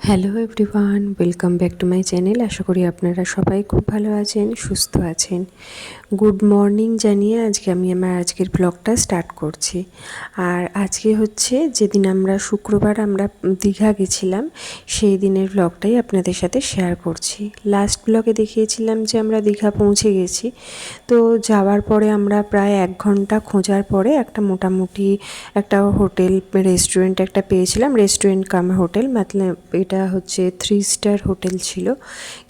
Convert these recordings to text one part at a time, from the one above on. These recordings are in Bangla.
Hello everyone, welcome back to my channel. আশা করি আপনারা সবাই খুব ভালো আছেন, সুস্থ আছেন। গুড মর্নিং জানিয়ে আজকে আমি আমার আজকের ব্লগটা স্টার্ট করছি। আর আজকে হচ্ছে যেদিন আমরা শুক্রবার দীঘা গেছিলাম, সেই দিনের ব্লগটাই আপনাদের সাথে শেয়ার করছি। লাস্ট ব্লগে দেখিয়েছিলাম যে আমরা দীঘা পৌঁছে গেছি। তো যাওয়ার পরে আমরা প্রায় 1 ঘন্টা খোঁজার পরে মোটামুটি একটা হোটেল রেস্টুরেন্ট একটা পেয়েছিলাম। রেস্টুরেন্ট কাম হোটেল, মতলব এটা হচ্ছে 3 স্টার হোটেল ছিল।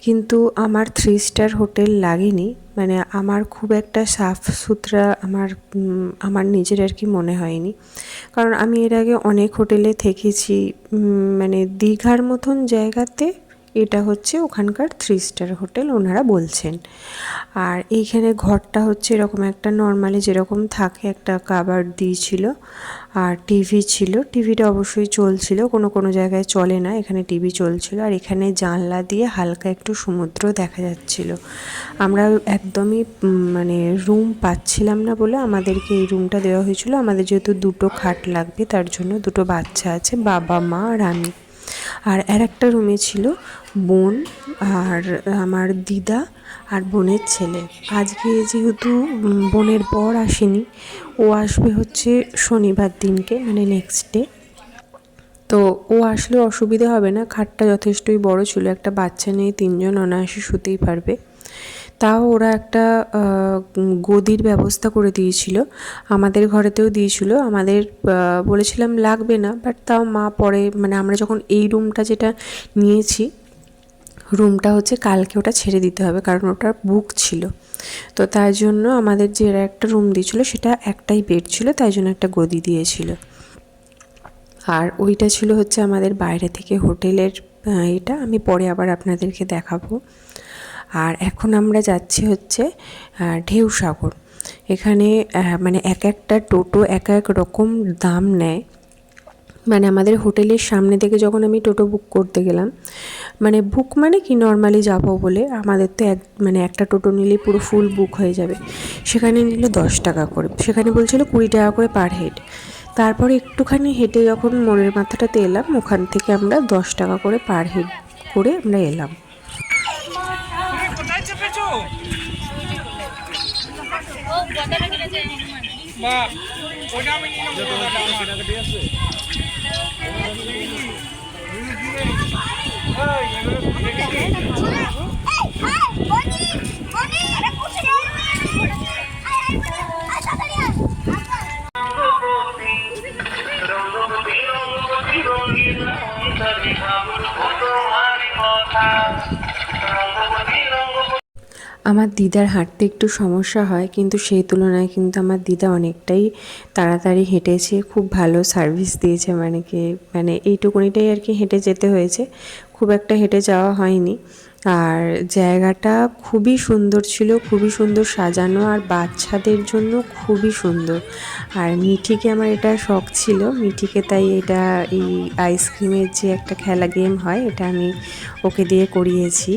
কিন্তু আমার 3 স্টার হোটেল লাগেনি, মানে আমার খুব একটা সাফ সুতরা আমার নিজের আর কি মনে হয়নি। কারণ আমি এর আগে অনেক হোটেলে থেকেছি, মানে দীঘার মতন জায়গাতে এটা হচ্ছে ওখানকার 3 স্টার হোটেল ওনারা বলছেন। আর এইখানে ঘরটা হচ্ছে এরকম একটা নর্মালি যেরকম থাকে, একটা কাবার্ড দিয়েছিল আর টিভি ছিল। টিভিটা অবশ্যই চলছিল, কোনো জায়গায় চলে না, এখানে টিভি চলছিল। আর এখানে জানলা দিয়ে হালকা একটু সমুদ্র দেখা যাচ্ছিল। আমরা একদমই মানে রুম পাচ্ছিলাম না বলে আমাদেরকে এই রুমটা দেওয়া হয়েছিল। আমাদের যেহেতু 2টো খাট লাগবে, তার জন্য 2টো বাচ্চা আছে, বাবা মা আর আমি। আর একটা রুমে ছিল বোন আর আমার দিদা আর বোনের ছেলে। আজকে যেহেতু বোনের বর আসেনি, ও আসবে হচ্ছে শনিবার দিনকে, মানে নেক্সট ডে। তো ও আসলে অসুবিধা হবে না, খাটটা যথেষ্টই বড় ছিল, একটা বাচ্চা নিয়ে 3জন অনায়াসে শুতেই পারবে। তাও ওরা একটা গদির ব্যবস্থা করে দিয়েছিল, আমাদের ঘরেতেও দিয়েছিল। আমাদের বলেছিলাম লাগবে না, বাট তাও মা পরে, মানে আমরা যখন এই রুমটা যেটা নিয়েছি, রুমটা হচ্ছে কালকে ওটা ছেড়ে দিতে হবে, কারণ ওটা বুক ছিল। তো তাই জন্য আমাদের যে একটা রুম দিয়েছিল সেটা একটাই বেড ছিল, তাই জন্য একটা গদি দিয়েছিল। আর ওইটা ছিল হচ্ছে আমাদের বাইরে থেকে হোটেলের, এটা আমি পরে আবার আপনাদেরকে দেখাবো। আর এখন আমরা যাচ্ছি হচ্ছে ঢেউসাগর। এখানে মানে একটা টোটো এক রকম দাম নেয়। মানে আমাদের হোটেলের সামনে থেকে যখন আমি টোটো বুক করতে গেলাম, মানে বুক মানে কি নর্মালি যাব বলে, আমাদের তো একটা টোটো নিলেই পুরো ফুল বুক হয়ে যাবে, সেখানে নিল 10 টাকা করে, সেখানে বলছিল 20 টাকা করে পার হেড। তারপরে একটুখানি হেঁটে যখন মোড়ের মাথাটাতে এলাম, ওখান থেকে আমরা 10 টাকা করে পার হেড করে আমরা এলাম। আমার দিদার হাঁটতে একটু সমস্যা হয়, কিন্তু সেই তুলনায় কিন্তু আমার দিদা অনেকটাই তাড়াতাড়ি হেঁটেছে, খুব ভালো সার্ভিস দিয়েছে। মানে এইটুকুনিটাই আর কি হেঁটে যেতে হয়েছে, খুব একটা হেঁটে যাওয়া হয়নি। আর জায়গাটা খুবই সুন্দর ছিল, খুবই সুন্দর সাজানো, আর বাচ্চাদের জন্য খুবই সুন্দর। আর মিঠিকে আমার এটা শখ ছিল, মিঠিকে তাই এটা এই আইসক্রিমের যে একটা খেলা গেম হয়, এটা আমি ওকে দিয়ে করিয়েছি।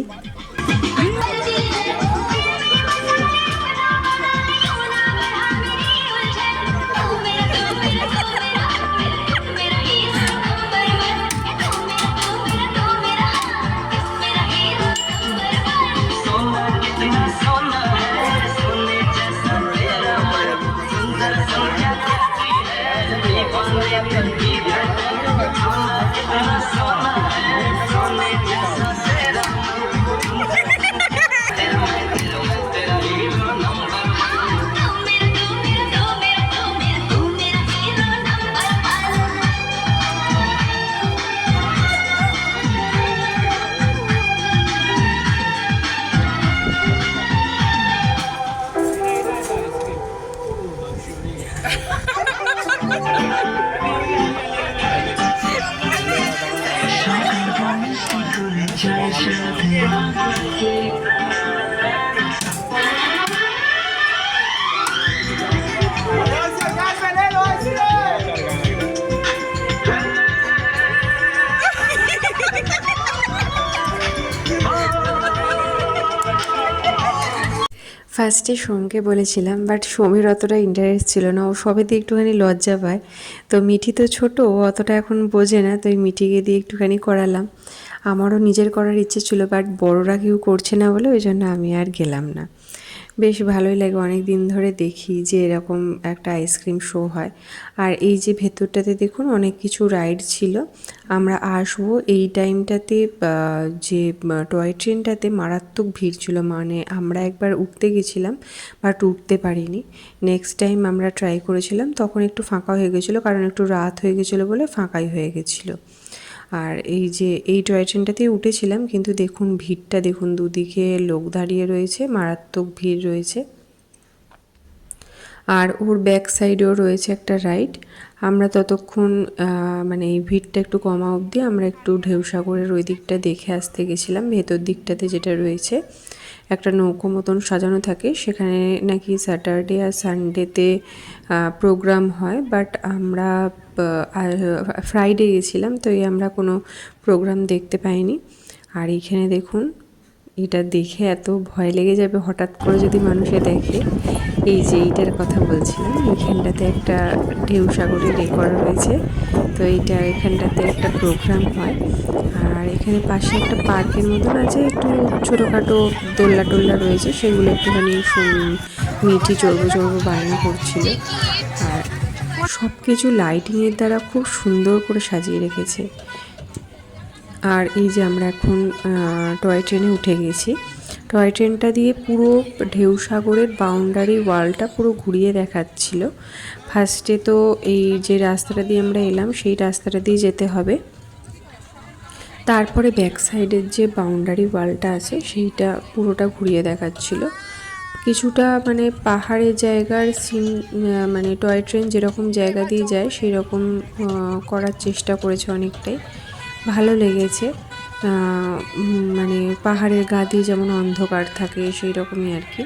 ফার্স্টে সোমকে বলেছিলাম, বাট সোমের অতটা ইন্টারেস্ট ছিল না, ও সবেতে একটুখানি লজ্জা পায়। তো মিঠি তো ছোটো, ও অতটা এখন বোঝে না, তো মিঠিকে দিয়ে একটুখানি করালাম। আমারও নিজের করার ইচ্ছে ছিল, বাট বড়রা কেউ করছে না বলে ওই জন্য আমি আর গেলাম না। বেশ ভালোই লাগে, অনেক দিন ধরে দেখি যে এরকম একটা আইসক্রিম শো হয়। আর এই যে ভেতরটাতে দেখুন অনেক কিছু রাইড ছিল। আমরা আসবো এই টাইমটাতে, যে টয় ট্রেনটাতে মারাত্মক ভিড় ছিল, মানে আমরা একবার উঠতে গেছিলাম বাট উঠতে পারিনি। নেক্সট টাইম আমরা ট্রাই করেছিলাম, তখন একটু ফাঁকা হয়ে গেছিলো, কারণ একটু রাত হয়ে গেছিলো বলে ফাঁকাই হয়ে গেছিলো। আর এই যে এই টয় ট্রেনটাতেই উঠেছিলাম, কিন্তু দেখুন ভিড়টা দেখুন, দুদিকে লোক দাঁড়িয়ে রয়েছে, মারাত্মক ভিড় রয়েছে। আর ওর ব্যাক সাইডেও রয়েছে একটা রাইড। আমরা ততক্ষণ মানে এই ভিড়টা একটু কমা অবধি আমরা একটু ঢেউসাগরের ওই দিকটা দেখে আসতে গেছিলাম। ভেতর দিকটাতে যেটা রয়েছে একটা নৌকো মতন সাজানো থাকে, সেখানে নাকি স্যাটারডে আর সানডেতে প্রোগ্রাম হয়, বাট আমরা ফ্রাইডে গেছিলাম, তো এই আমরা কোনো প্রোগ্রাম দেখতে পাইনি। আর এইখানে দেখুন, এটা দেখে এত ভয় লেগে যাবে হঠাৎ করে যদি মানুষে দেখে। এই যে এইটার কথা বলছিলাম, এইখানটাতে একটা ঢেউসাগরের করা রয়েছে, তো এইটা এখানটাতে একটা প্রোগ্রাম হয়। আর এখানে পাশে একটা পার্কের মতন আছে, একটু ছোটোখাটো দোলনা টোল্লা রয়েছে, সেগুলো একটুখানি মিঠি চড়বো বায়না করছিল। আর সব কিছু লাইটিংয়ের দ্বারা খুব সুন্দর করে সাজিয়ে রেখেছে। আর এই যে আমরা এখন টয় ট্রেনে উঠে গেছি। টয় ট্রেনটা দিয়ে পুরো ঢেউসাগরের বাউন্ডারি ওয়ালটা পুরো ঘুরিয়ে দেখাচ্ছিল। ফার্স্টে তো এই যে রাস্তাটা দিয়ে আমরা এলাম সেই রাস্তাটা দিয়ে যেতে হবে, তারপরে ব্যাক সাইডের যে বাউন্ডারি ওয়ালটা আছে সেইটা পুরোটা ঘুরিয়ে দেখাচ্ছিল। কিছুটা মানে পাহাড়ের জায়গার সিন, মানে টয় ট্রেন যেরকম জায়গা দিয়ে যায় সেই রকম করার চেষ্টা করেছে অনেকটাই। ভালো লেগেছে, মানে পাহাড়ের গা দিয়ে যেমন অন্ধকার থাকে সেই রকমই আর কি।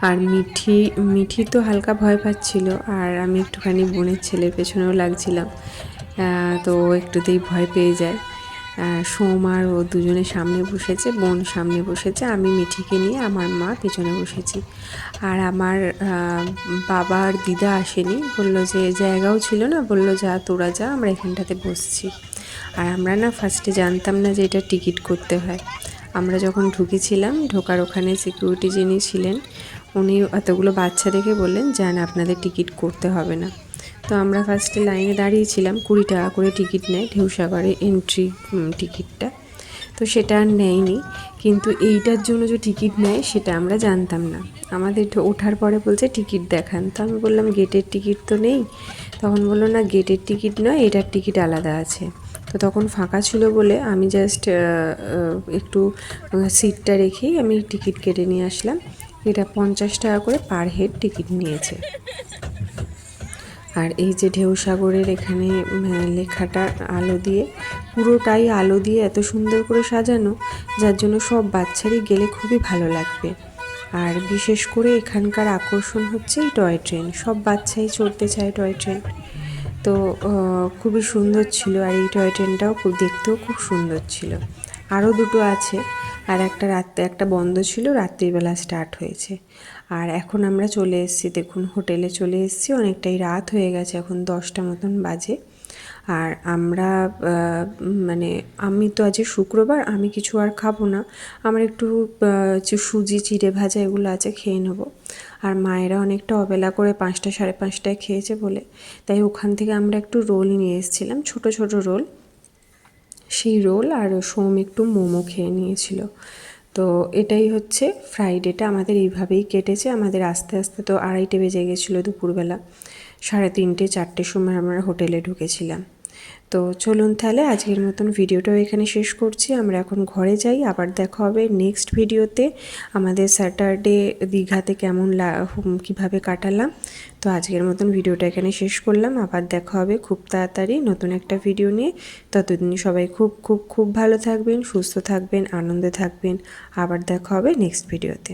আর মিঠি তো হালকা ভয় পাচ্ছিল, আর আমি একটুখানি বোনের ছেলের পেছনেও লাগছিলাম, তো একটুতেই ভয় পেয়ে যায়। সোম আর ও দুজনে সামনে বসেছে, বোন সামনে বসেছে, আমি মিঠিকে নিয়ে আমার মা পেছনে বসেছি। আর আমার বাবা আর দিদা আসেনি, বললো যে জায়গাও ছিল না, বললো যা তোরা যা, আমরা এখানটাতে বসছি। আর আমরা না ফার্স্টে জানতাম না যে এটা টিকিট করতে হয়। আমরা যখন ঢুকেছিলাম, ঢোকার ওখানে সিকিউরিটি যিনি ছিলেন উনি এতগুলো বাচ্চা দেখে বললেন যান আপনাদের টিকিট করতে হবে না। তো আমরা ফার্স্টে লাইনে দাঁড়িয়েছিলাম, 20 টাকা করে টিকিট নেয় ঢেউসাগরে এন্ট্রি টিকিটটা, তো সেটা আর নেয়নি। কিন্তু এইটার জন্য যে টিকিট নেয় সেটা আমরা জানতাম না। আমাদের ওঠার পরে বলছে টিকিট দেখান, তো আমি বললাম গেটের টিকিট তো নেই। তখন বললো না গেটের টিকিট নয়, এটার টিকিট আলাদা আছে। তো তখন ফাঁকা ছিল বলে আমি জাস্ট একটু সিটটা রেখেই আমি টিকিট কেটে নিয়ে আসলাম। এটা 50 টাকা করে পার হেড টিকিট নিয়েছে। আর এই যে ঢেউসাগরের এখানে লেখাটা আলো দিয়ে, পুরোটাই আলো দিয়ে এত সুন্দর করে সাজানো, যার জন্য সব বাচ্চারই গেলে খুবই ভালো লাগবে। আর বিশেষ করে এখানকার আকর্ষণ হচ্ছে এই টয় ট্রেন, সব বাচ্চাই চড়তে চায় টয় ট্রেন, তো খুবই সুন্দর ছিল। আর এই টয় ট্রেনটাও দেখতেও খুব সুন্দর ছিল। আরও দুটো আছে, আর একটা বন্ধ ছিল, রাত্রিবেলা স্টার্ট হয়েছে। আর এখন আমরা চলে এসেছি, দেখুন হোটেলে চলে এসেছি, অনেকটাই রাত হয়ে গেছে, এখন 10টা মতন বাজে। আর আমরা মানে আমি তো আজ শুক্রবার, আমি কিছু আর খাবো না, আমার একটু সুজি চিড়ে ভাজা এগুলো আছে খেয়ে নেবো। আর মায়েরা অনেকটা অবেলা করে 5টা 5:30টায় খেয়েছে বলে, তাই ওখান থেকে আমরা একটু রোল নিয়ে এসেছিলাম, ছোট ছোট রোল। সেই রোল আর সোম একটু মোমো খেয়ে নিয়েছিল। তো এটাই হচ্ছে ফ্রাইডেটা আমাদের এইভাবেই কেটেছে। আমাদের আস্তে আস্তে তো 2:30 বেজে গেছিলো দুপুরবেলা, 3:30 4টের সময় আমরা হোটেলে ঢুকেছিলাম। তো চলুন তাহলে আজকের মতন ভিডিওটাও এখানে শেষ করছি। আমরা এখন ঘরে যাই, আবার দেখা হবে নেক্সট ভিডিওতে। আমাদের স্যাটারডে দীঘাতে কেমন কীভাবে কাটালাম। তো আজকের মতন ভিডিওটা এখানে শেষ করলাম, আবার দেখা হবে খুব তাড়াতাড়ি নতুন একটা ভিডিও নিয়ে। ততদিন সবাই খুব খুব খুব ভালো থাকবেন, সুস্থ থাকবেন, আনন্দে থাকবেন। আবার দেখা হবে নেক্সট ভিডিওতে।